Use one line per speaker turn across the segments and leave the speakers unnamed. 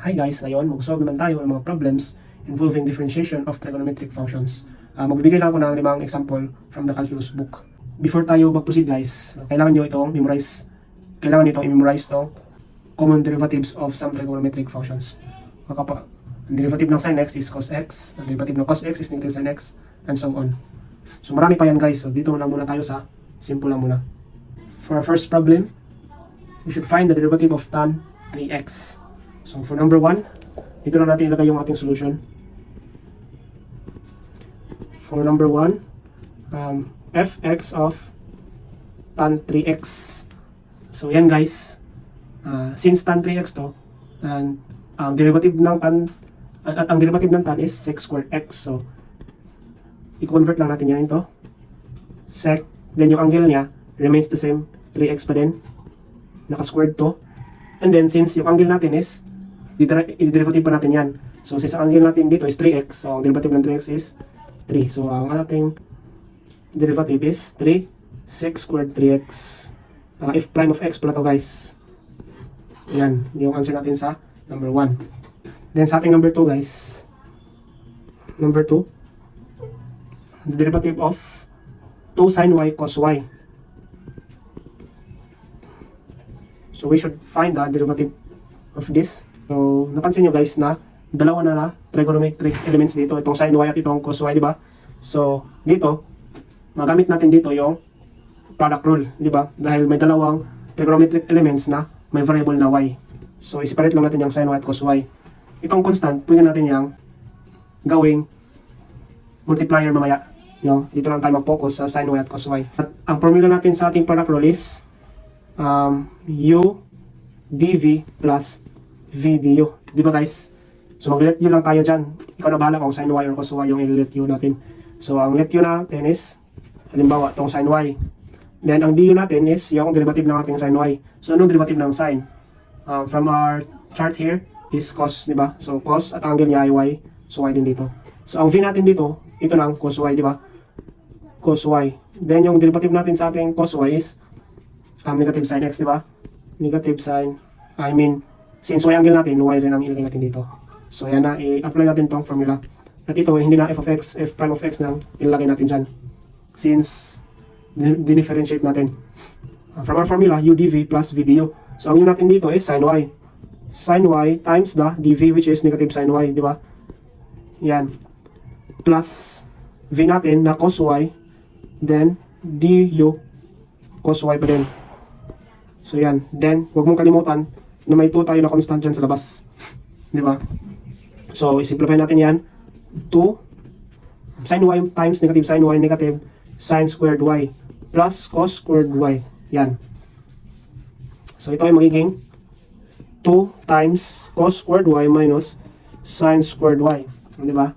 Hi guys, ngayon mag-solve naman tayo ng mga problems involving differentiation of trigonometric functions. Magbibigay lang ako ng 5 example from the calculus book. Before tayo mag-proceed guys, kailangan nyo itong memorize. Kailangan nyo itong i-memorize itong common derivatives of some trigonometric functions. Ang derivative ng sin x is cos x, ang derivative ng cos x is negative sin x, and so on. So marami pa yan guys, so dito lang muna tayo sa simple lang muna. For our first problem, we should find the derivative of tan 3x. So for number 1, dito na natin ilagay yung ating solution. For number 1, fx of tan 3x. So yan guys, since tan 3x to, and ang derivative ng tan at ang derivative ng tan is sec squared x. So i-convert lang natin yan into sec, then yung angle niya remains the same, 3x pa din, naka-squared to. And then since yung angle natin is i-derivative pa natin yan. So since ang angle natin dito is 3x, so ang derivative ng 3x is 3. So ang ating derivative is 3 sec squared 3x. F prime of x pala to guys. Yan, yung answer natin sa number 1. Then sa ating number 2 guys, number 2, the derivative of 2 sin y cos y. So we should find the derivative of this. So napansin nyo guys na dalawa na trigonometric elements dito, itong sin y at itong cos y, di ba? So dito magamit natin dito yung product rule, di ba? Dahil may dalawang trigonometric elements na may variable na y. So i-separate lang natin yung sin y at cos y. Itong constant, pwede natin yung gawing multiplier mamaya. No? Dito lang tayo mag-focus sa sin y at cos y. At ang formula natin sa ating product rule is u dv plus v du. Di ba guys? So mag-let u lang tayo dyan. Ikaw na bahala kung sin y or cos y yung i-let u natin. So ang let u natin is, halimbawa, itong sin y. Then ang du natin is yung derivative ng ating sin y. So anong derivative ng sin? From our chart here is cos, di ba? So cos at angle niya ay y. So y din dito. So ang v natin dito, ito lang, cos y, di ba? Cos y. Then yung derivative natin sa ating cos y is negative sin x, di ba? Negative sin, since y angle natin, y rin ang ilagay natin dito. So yan na, i-apply natin tong formula. At ito, hindi na f of x, f prime of x nang ilagay natin dyan. Since, dinifferentiate natin. From our formula, u dv plus v du. So ang u natin dito is sin y. Sin y times the dv, which is negative sin y, di ba? Yan. Plus, v natin na cos y, then du cos y pa din. So yan. Then, huwag mong kalimutan na may 2 tayo na constant dyan sa labas. Di ba? So, i-simplify natin yan. 2 sin y times negative sin y, negative sin squared y plus cos squared y. Yan. So, ito ay magiging 2 times cos squared y minus sin squared y. Di ba?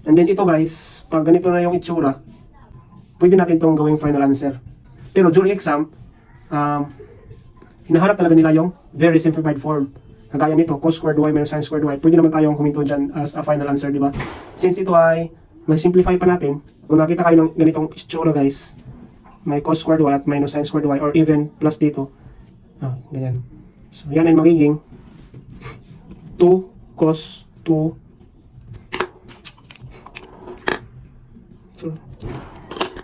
And then ito guys, pag ganito na yung itsura, pwede natin itong gawing final answer. Pero during exam, hinaharap talaga nila yung very simplified form. Kagaya nito, cos squared y minus sin squared y. Pwede naman tayong huminto dyan as a final answer, di ba? Since ito ay mas simplify pa natin, kung nakita kayo ng ganitong itsura guys, may cos squared y at minus sin squared y or even plus dito. Ganyan. So yan ay magiging 2 cos 2. So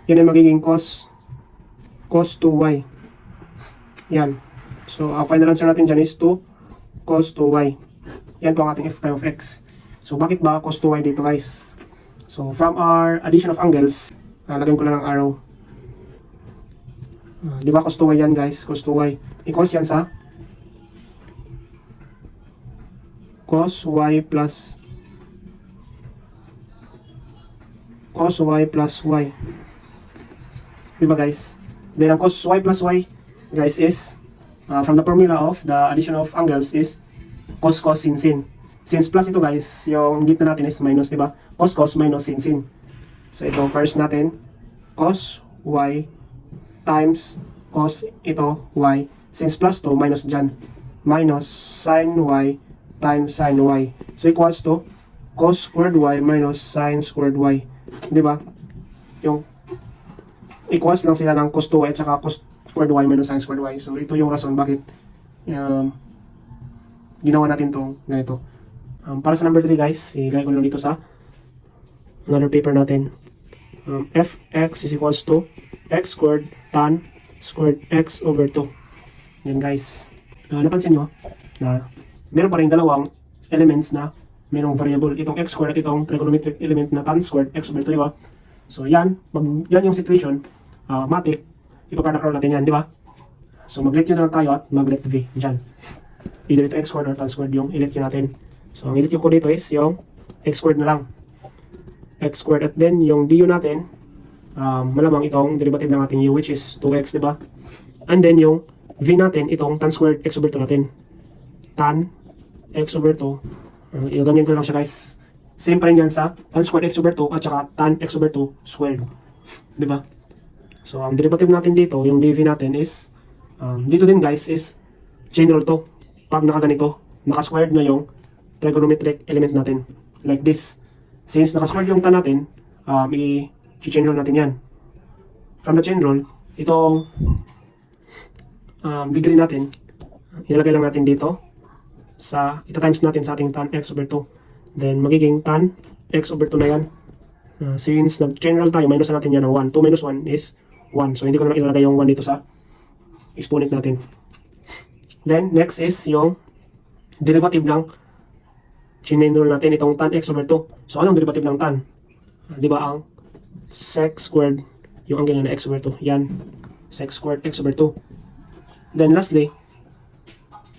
yan ay magiging cos 2y. Yan. So, ang final answer natin dyan is 2 cos 2y. Yan po ang ating f prime of x. So, bakit ba cos 2y dito guys? So, from our addition of angles, lagyan ko lang ng arrow. Di ba cos 2y yan guys? Cos 2y. Equals yan sa cos y plus y. Di ba guys? Then, ang cos y plus y guys is from the formula of the addition of angles is cos cos sin sin. Since plus ito guys, yung gitna natin is minus, di ba? Cos cos minus sin sin. So ito first natin cos y times cos ito y. Since plus to minus dyan, minus sin y times sin y. So equals to cos squared y minus sin squared y. Di ba? Yung equals lang sila ng cos 2y at saka cos squared y minus sin squared y. So ito yung rason bakit ginawa natin itong ganito. Para sa number 3 guys, ilagay ko lang dito sa another paper natin. Fx is equals to x squared tan squared x over 2. Yan guys. Napansin nyo na meron pa rin dalawang elements na merong variable. Itong x squared at itong trigonometric element na tan squared x over 2, di ba? So yan, yan yung situation, matik, ipaproduct natin yan, di ba? So mag-let yun na lang tayo at mag-let v dyan. Either ito x squared or tan squared yung i-let yun natin. So ang i-let yun ko dito is yung x squared na lang. X squared at then yung du natin, malamang itong derivative ng ating u which is 2x, di ba? And then yung v natin, itong tan squared x over 2 natin. Tan x over 2. Ganyan ko lang siya guys. Same pa rin yan sa tan squared x over 2 at saka tan x over 2 squared. Di ba? So ang derivative natin dito, yung dv natin is, dito din guys is general to. Pag nakaganito, naka-squared na yung trigonometric element natin. Like this. Since naka-squared yung tan natin, i-chain rule natin yan. From the chain rule, itong degree natin, ilalagay lang natin dito sa, ita-times natin sa ating tan x over 2. Then, magiging tan x over 2 na yan. Since nag-chain rule tayo, minus natin yan ng 1. 2 minus 1 is 1. So, hindi ko na ilalagay yung 1 dito sa exponent natin. Then, next is yung derivative ng chain rule natin, itong tan x over 2. So, anong derivative ng tan? Di ba ang sec squared, yung angle na x over 2. Yan, sec squared x over 2. Then, lastly,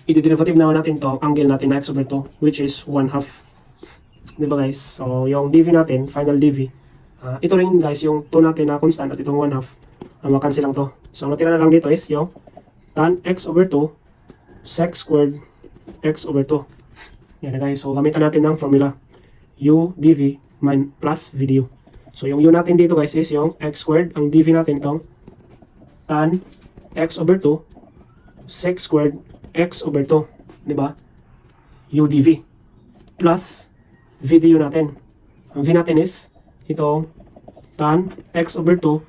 i-derivative naman natin to, angle natin na x over 2, which is 1/2. Di ba guys? So, yung dv natin, final dv, ito rin guys, yung 2 natin na constant at itong 1/2, makancel lang to. So, ang natira na lang dito is yung tan x over 2, sec squared x over 2. Yan na guys. So, gamitan natin ng formula. U dv plus v du. So, yung u natin dito guys is yung x squared. Ang dv natin itong tan x over 2 sec squared x over 2. Diba? U dv plus v du natin. Ang v natin is itong tan x over 2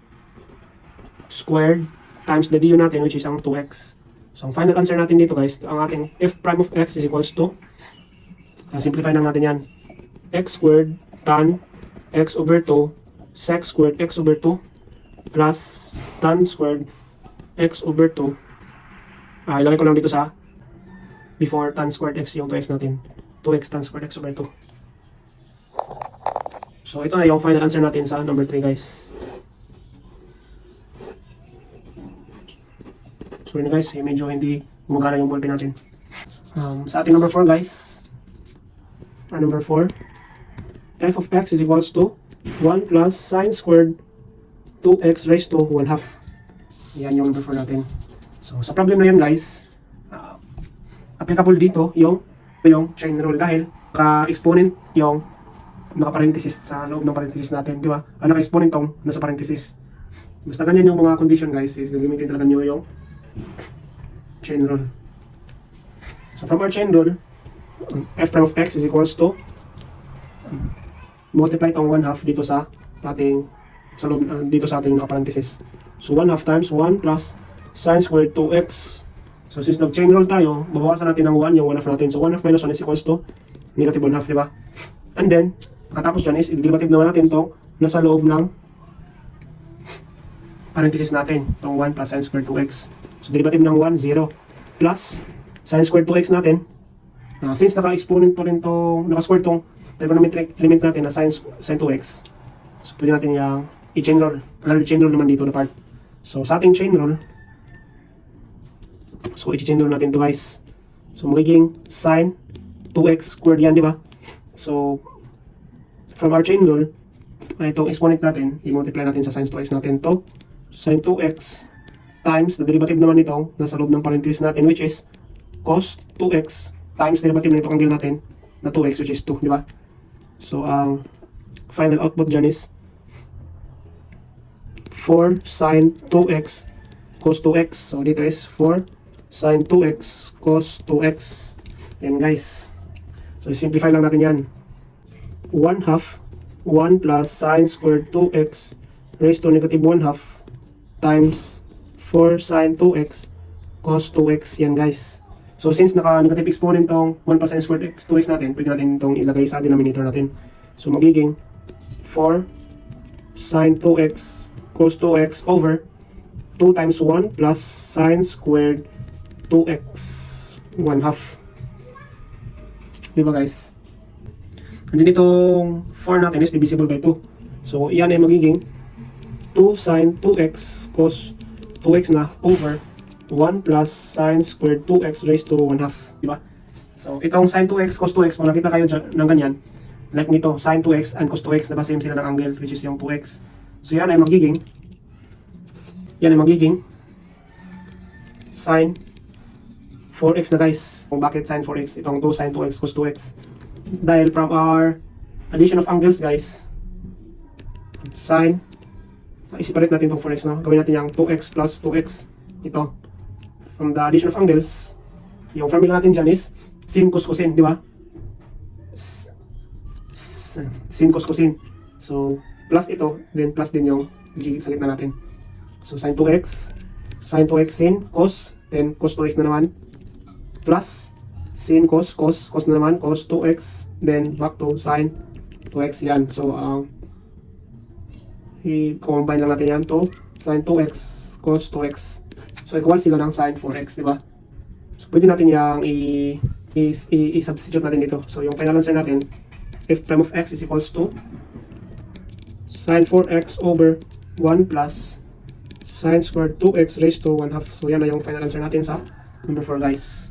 squared times the du natin which is ang 2x. So, ang final answer natin dito guys, ang ating f prime of x is equals to, simplify lang natin yan, x squared tan x over 2 sec squared x over 2 plus tan squared x over 2. Ilagay ko lang dito sa before tan squared x yung 2x natin. 2x tan squared x over 2. So, ito na yung final answer natin sa number 3 guys. Sorry na guys, medyo hindi gumagana yung ballpen natin. Sa ating number 4 guys, number 4, f of x is equals to 1 plus sine squared 2x raised to 1/2. Yan yung number 4 natin. So, sa problem na yan guys, applicable dito yung chain rule dahil ka-exponent yung naka-parenthesis sa loob ng parenthesis natin, di ba? Ang naka-exponent tong nasa parenthesis. Basta ganyan yung mga condition guys, is gagamitin talaga nyo yung chain rule. So, from our chain rule, f prime of x is equals to multiply itong 1/2 dito sa ating dito sa ating naka-parenthesis. So 1/2 times 1 plus sine squared 2x. So since nag-chain rule tayo, babawasan natin ng 1 yung 1/2 natin. So 1/2 minus 1 is equals to negative 1/2, di ba? And then, katapos dyan is i-derivative naman natin itong nasa loob ng parenthesis natin. Itong 1 plus sine squared 2x. So derivative ng 1, 0. Plus sine squared 2x natin. Since naka-exponent pa rin itong, naka-square itong trigonometric element natin na sine 2x. So pwede natin yung i-chain rule. Another chain rule naman dito na part. So sa ating chain rule, so i-chain rule natin to guys. So magiging sine 2x squared yan, di ba? So from our chain rule, itong exponent natin, i-multiply natin sa sine 2x natin to sine 2x times the derivative naman nitong nasa loob ng parenthesis natin which is cos 2x times derivative nito angle natin na 2x which is 2, di ba? So ang final output dyan is 4 sine 2x cos 2x. So dito is 4 sine 2x cos 2x. Yan guys. So simplify lang natin yan. 1/2 1 plus sine squared 2x raised to negative 1/2 times 4 sine 2x cos 2x. Yan guys. So since naka-negative exponent tong 1 plus sin squared x 2x natin, pwede natin itong ilagay sa denominator natin. So magiging 4 sin 2x cos 2x over 2 times 1 plus sin squared 2x 1 half. Diba guys? And then itong 4 natin is divisible by 2. So yan ay magiging 2 sin 2x cos 2x na over 1 plus sin squared 2x raised to 1 half. Diba? So itong sin 2x cos 2x, kung nakita kayo dyan, ng ganyan, like nito, sin 2x and cos 2x, diba same sila ng angle, which is yung 2x. So yan ay magiging sin 4x na guys. Kung bakit sin 4x, itong 2 sin 2x cos 2x. Dahil from our addition of angles guys, sin, i-separate natin itong 4x, no? Gawin natin yung 2x plus 2x. Ito. From the addition of angles, yung formula natin dyan is sin cos cosine, di ba? Sin cos cosine. So, plus ito, then plus din yung sa gitna natin. So, sin 2x sin cos, then cos 2x na naman, plus sin cos na naman, cos 2x, then back to sin 2x yan. So, i-combine lang natin yan to sin 2x cos 2x. So, equal sila ng sin 4x, di ba? So, pwede natin yung i-substitute natin dito. So, yung final answer natin, f prime of x is equals to sin 4x over 1 plus sin squared 2x raised to 1 half. So, yan na yung final answer natin sa number 4, guys.